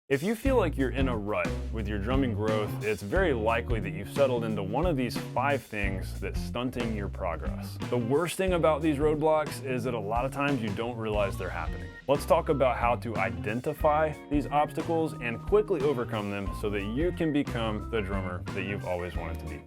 If you feel like you're in a rut with your drumming growth, it's very likely that you've settled into one of these 5 things that's stunting your progress. The worst thing about these roadblocks is that a lot of times you don't realize they're happening. Let's talk about how to identify these obstacles and quickly overcome them so that you can become the drummer that you've always wanted to be.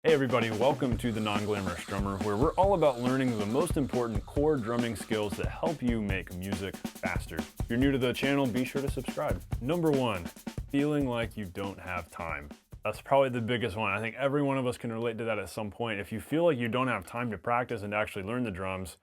Hey everybody, welcome to The Non-Glamorous Drummer, where we're all about learning the most important core drumming skills that help you make music faster. If you're new to the channel, be sure to subscribe. Number 1, feeling like you don't have time. That's probably the biggest one. I think every one of us can relate to that at some point. If you feel like you don't have time to practice and to actually learn the drums,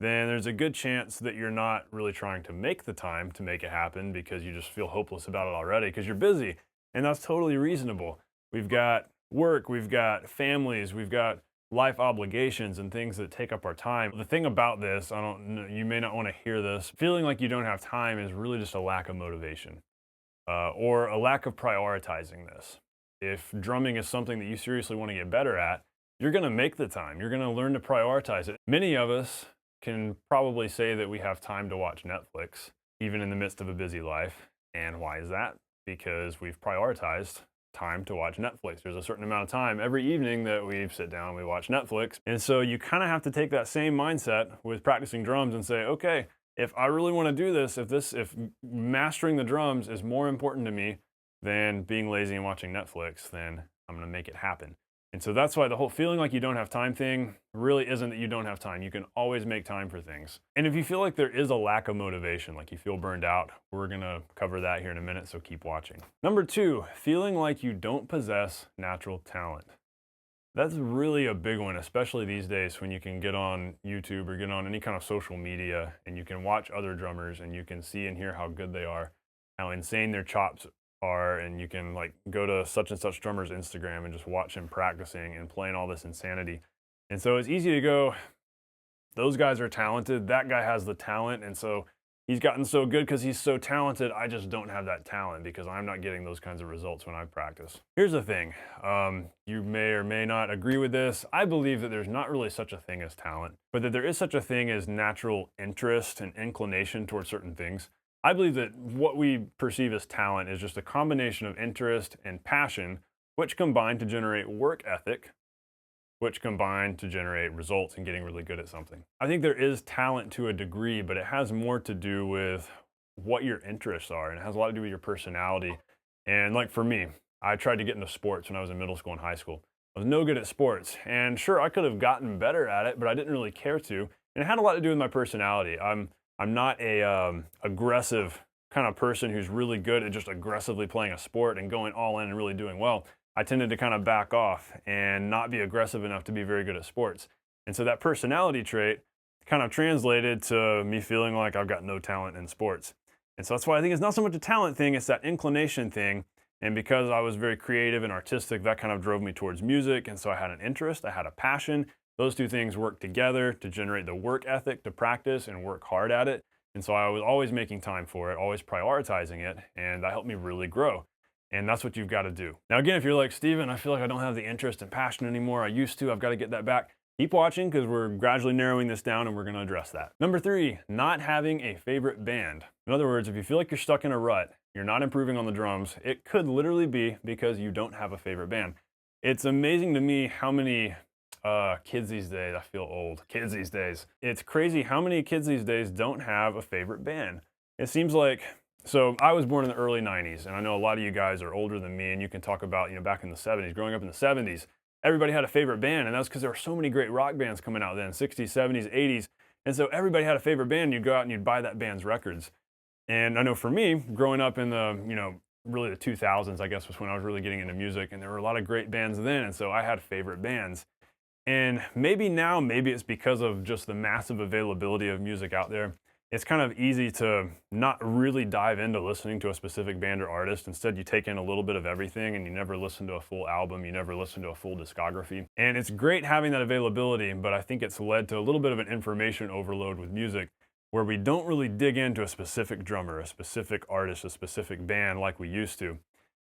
then there's a good chance that you're not really trying to make the time to make it happen because you just feel hopeless about it already because you're busy. And that's totally reasonable. We've got work, we've got families, we've got life obligations and things that take up our time. The thing about this, I don't know, you may not want to hear this, feeling like you don't have time is really just a lack of motivation or a lack of prioritizing this. If drumming is something that you seriously want to get better at, you're going to make the time. You're going to learn to prioritize it. Many of us can probably say that we have time to watch Netflix, even in the midst of a busy life. And why is that? Because we've prioritized time to watch Netflix. There's a certain amount of time every evening that we sit down and we watch Netflix. And so you kind of have to take that same mindset with practicing drums and say, okay, if I really want to do this, if mastering the drums is more important to me than being lazy and watching Netflix, then I'm going to make it happen. And so that's why the whole feeling like you don't have time thing really isn't that you don't have time. You can always make time for things. And if you feel like there is a lack of motivation, like you feel burned out, we're gonna cover that here in a minute, so keep watching. Number 2, feeling like you don't possess natural talent. That's really a big one, especially these days when you can get on YouTube or get on any kind of social media and you can watch other drummers and you can see and hear how good they are, how insane their chops are, and you can like go to such and such drummer's Instagram and just watch him practicing and playing all this insanity. And so it's easy to go, those guys are talented, that guy has the talent, and so he's gotten so good because he's so talented. I just don't have that talent because I'm not getting those kinds of results when I practice. Here's the thing, you may or may not agree with this. I believe that there's not really such a thing as talent, but that there is such a thing as natural interest and inclination towards certain things. I believe that what we perceive as talent is just a combination of interest and passion, which combine to generate work ethic, which combine to generate results and getting really good at something. I think there is talent to a degree, but it has more to do with what your interests are, and it has a lot to do with your personality. And like for me, I tried to get into sports when I was in middle school and high school. I was no good at sports, and sure, I could have gotten better at it, but I didn't really care to. And it had a lot to do with my personality. I'm not a aggressive kind of person who's really good at just aggressively playing a sport and going all in and really doing well. I tended to kind of back off and not be aggressive enough to be very good at sports. And so that personality trait kind of translated to me feeling like I've got no talent in sports. And so that's why I think it's not so much a talent thing, it's that inclination thing. And because I was very creative and artistic, that kind of drove me towards music. And so I had an interest, I had a passion. Those two things work together to generate the work ethic to practice and work hard at it. And so I was always making time for it, always prioritizing it, and that helped me really grow. And that's what you've got to do. Now again, if you're like, Steven, I feel like I don't have the interest and passion anymore, I used to, I've got to get that back. Keep watching because we're gradually narrowing this down and we're going to address that. Number 3, not having a favorite band. In other words, if you feel like you're stuck in a rut, you're not improving on the drums, it could literally be because you don't have a favorite band. It's amazing to me how many kids these days, I feel old, kids these days. It's crazy how many kids these days don't have a favorite band. It seems like, so I was born in the early 90s, and I know a lot of you guys are older than me, and you can talk about, back in the 70s, growing up in the 70s, everybody had a favorite band, and that's because there were so many great rock bands coming out then, 60s, 70s, 80s, and so everybody had a favorite band, you'd go out and you'd buy that band's records. And I know for me, growing up in the, really the 2000s, I guess was when I was really getting into music, and there were a lot of great bands then, and so I had favorite bands. And maybe now, maybe it's because of just the massive availability of music out there, it's kind of easy to not really dive into listening to a specific band or artist. Instead, you take in a little bit of everything and you never listen to a full album, you never listen to a full discography. And it's great having that availability, but I think it's led to a little bit of an information overload with music where we don't really dig into a specific drummer, a specific artist, a specific band like we used to.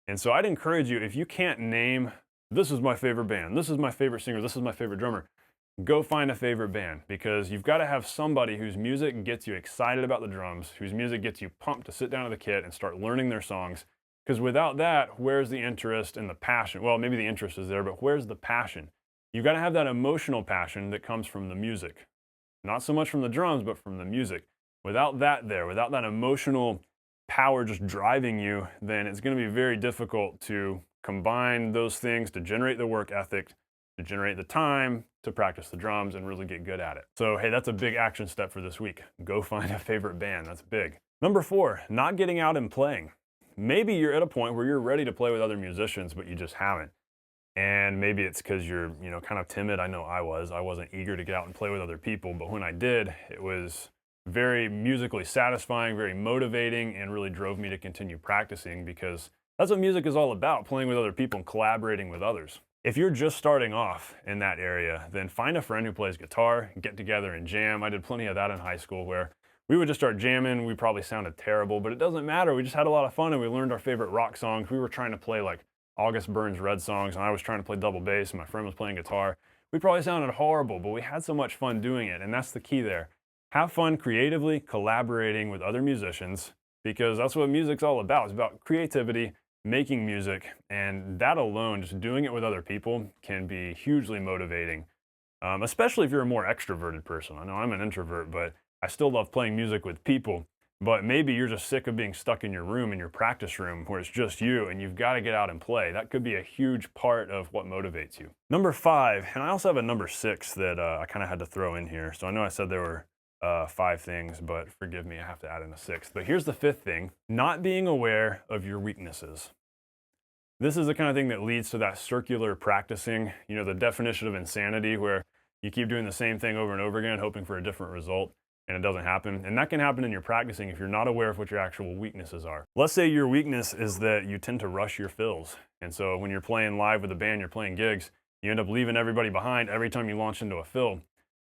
And so I'd encourage you, if you can't name, this is my favorite band, this is my favorite singer, this is my favorite drummer, go find a favorite band, because you've got to have somebody whose music gets you excited about the drums, whose music gets you pumped to sit down at the kit and start learning their songs. Because without that, where's the interest and the passion? Well, maybe the interest is there, but where's the passion? You've got to have that emotional passion that comes from the music. Not so much from the drums, but from the music. Without that there, without that emotional power just driving you, then it's going to be very difficult to combine those things to generate the work ethic, to generate the time to practice the drums and really get good at it. So, hey, that's a big action step for this week. Go find a favorite band. That's big. Number 4, not getting out and playing. Maybe you're at a point where you're ready to play with other musicians, but you just haven't. And maybe it's because you're, kind of timid. I know I was. I wasn't eager to get out and play with other people, but when I did, it was very musically satisfying, very motivating, and really drove me to continue practicing, because that's what music is all about, playing with other people and collaborating with others. If you're just starting off in that area, then find a friend who plays guitar, get together and jam. I did plenty of that in high school, where we would just start jamming. We probably sounded terrible, but it doesn't matter. We just had a lot of fun and we learned our favorite rock songs. We were trying to play like August Burns Red songs, and I was trying to play double bass, and my friend was playing guitar. We probably sounded horrible, but we had so much fun doing it, and that's the key there. Have fun creatively collaborating with other musicians, because that's what music's all about. It's about creativity, making music, and that alone, just doing it with other people, can be hugely motivating, especially if you're a more extroverted person. I know I'm an introvert, but I still love playing music with people. But maybe you're just sick of being stuck in your room, in your practice room, where it's just you and you've got to get out and play. That could be a huge part of what motivates you. Number 5, and I also have a number 6 that I kind of had to throw in here. So I know I said there were 5 things, but forgive me, I have to add in a 6th. But here's the 5th thing: not being aware of your weaknesses. This is the kind of thing that leads to that circular practicing, the definition of insanity, where you keep doing the same thing over and over again, hoping for a different result, and it doesn't happen. And that can happen in your practicing if you're not aware of what your actual weaknesses are. Let's say your weakness is that you tend to rush your fills. And so when you're playing live with a band, you're playing gigs, you end up leaving everybody behind every time you launch into a fill.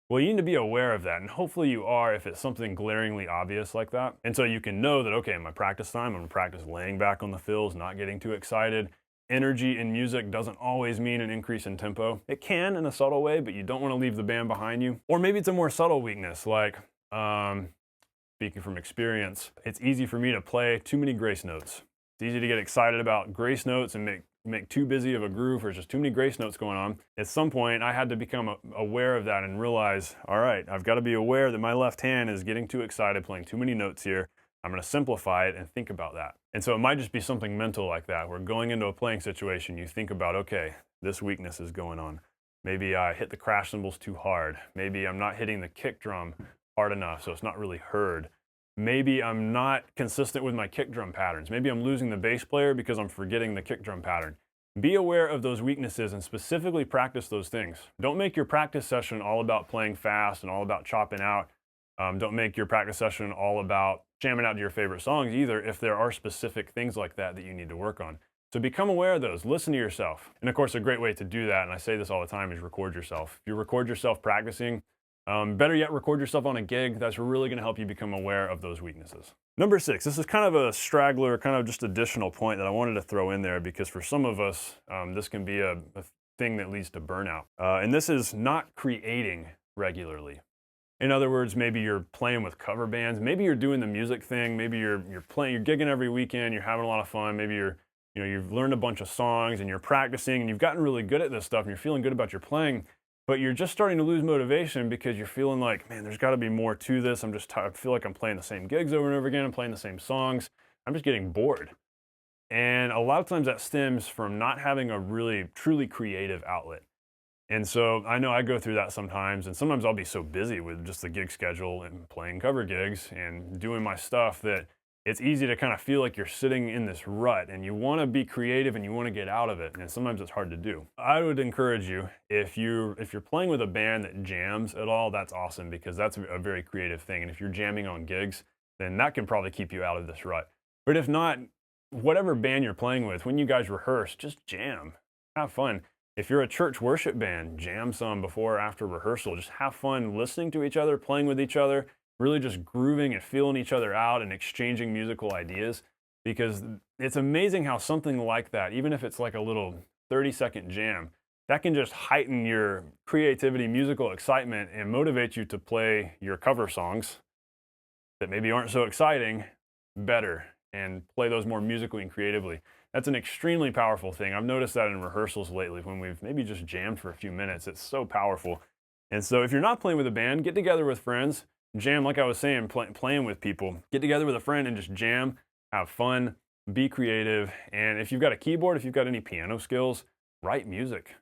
Well, you need to be aware of that, and hopefully you are if it's something glaringly obvious like that. And so you can know that, okay, in my practice time, I'm gonna practice laying back on the fills, not getting too excited. Energy in music doesn't always mean an increase in tempo. It can in a subtle way, but you don't want to leave the band behind you. Or maybe it's a more subtle weakness, like, speaking from experience, it's easy for me to play too many grace notes. It's easy to get excited about grace notes and make too busy of a groove, or there's just too many grace notes going on. At some point, I had to become aware of that and realize, all right, I've got to be aware that my left hand is getting too excited, playing too many notes here. I'm going to simplify it and think about that. And so it might just be something mental like that, where going into a playing situation, you think about, okay, this weakness is going on. Maybe I hit the crash cymbals too hard. Maybe I'm not hitting the kick drum hard enough, so it's not really heard. Maybe I'm not consistent with my kick drum patterns. Maybe I'm losing the bass player because I'm forgetting the kick drum pattern. Be aware of those weaknesses and specifically practice those things. Don't make your practice session all about playing fast and all about chopping out. Don't make your practice session all about jamming out to your favorite songs either, if there are specific things like that that you need to work on. So become aware of those, listen to yourself. And of course, a great way to do that, and I say this all the time, is record yourself. If you record yourself practicing, better yet, record yourself on a gig. That's really gonna help you become aware of those weaknesses. Number 6, this is kind of a straggler, kind of just additional point that I wanted to throw in there, because for some of us, this can be a thing that leads to burnout. And this is not creating regularly. In other words, maybe you're playing with cover bands, maybe you're doing the music thing, maybe you're gigging every weekend, you're having a lot of fun, maybe you've learned a bunch of songs and you're practicing and you've gotten really good at this stuff and you're feeling good about your playing, but you're just starting to lose motivation because you're feeling like, man, there's got to be more to this. I feel like I'm playing the same gigs over and over again, I'm playing the same songs, I'm just getting bored. And a lot of times that stems from not having a really truly creative outlet. And so I know I go through that sometimes, and sometimes I'll be so busy with just the gig schedule and playing cover gigs and doing my stuff that it's easy to kind of feel like you're sitting in this rut and you want to be creative and you want to get out of it, and sometimes it's hard to do. I would encourage you, if you're playing with a band that jams at all, that's awesome, because that's a very creative thing. And if you're jamming on gigs, then that can probably keep you out of this rut. But if not, whatever band you're playing with, when you guys rehearse, just jam, have fun. If you're a church worship band, jam some before or after rehearsal. Just have fun listening to each other, playing with each other, really just grooving and feeling each other out and exchanging musical ideas. Because it's amazing how something like that, even if it's like a little 30-second jam, that can just heighten your creativity, musical excitement, and motivate you to play your cover songs that maybe aren't so exciting better and play those more musically and creatively. That's an extremely powerful thing. I've noticed that in rehearsals lately when we've maybe just jammed for a few minutes. It's so powerful. And so if you're not playing with a band, get together with friends, jam, like I was saying, playing with people. Get together with a friend and just jam, have fun, be creative. And if you've got a keyboard, if you've got any piano skills, write music.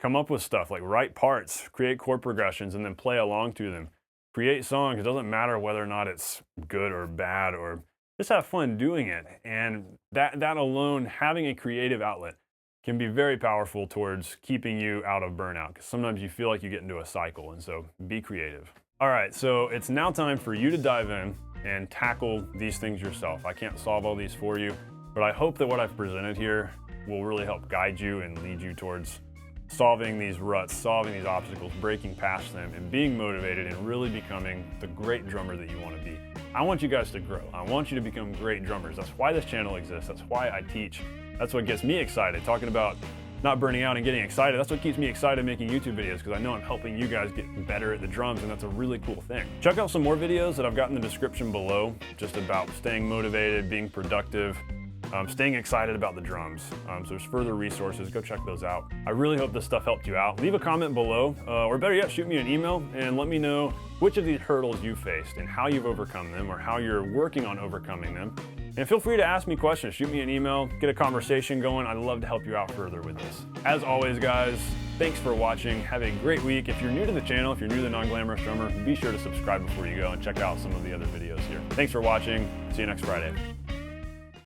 Come up with stuff, like write parts, create chord progressions, and then play along to them. Create songs. It doesn't matter whether or not it's good or bad, or just have fun doing it. And that alone, having a creative outlet, can be very powerful towards keeping you out of burnout, because sometimes you feel like you get into a cycle. And so be creative. All right, so it's now time for you to dive in and tackle these things yourself. I can't solve all these for you, but I hope that what I've presented here will really help guide you and lead you towards solving these ruts, solving these obstacles, breaking past them, and being motivated and really becoming the great drummer that you want to be. I want you guys to grow. I want you to become great drummers. That's why this channel exists. That's why I teach. That's what gets me excited. Talking about not burning out and getting excited, that's what keeps me excited making YouTube videos, because I know I'm helping you guys get better at the drums, and that's a really cool thing. Check out some more videos that I've got in the description below, just about staying motivated, being productive, staying excited about the drums. So there's further resources, go check those out. I really hope this stuff helped you out. Leave a comment below, or better yet, shoot me an email and let me know which of these hurdles you faced and how you've overcome them, or how you're working on overcoming them. And feel free to ask me questions, shoot me an email, get a conversation going. I'd love to help you out further with this. As always, guys, thanks for watching. Have a great week. If you're new to the channel, if you're new to the Non-Glamorous Drummer, be sure to subscribe before you go and check out some of the other videos here. Thanks for watching. See you next Friday.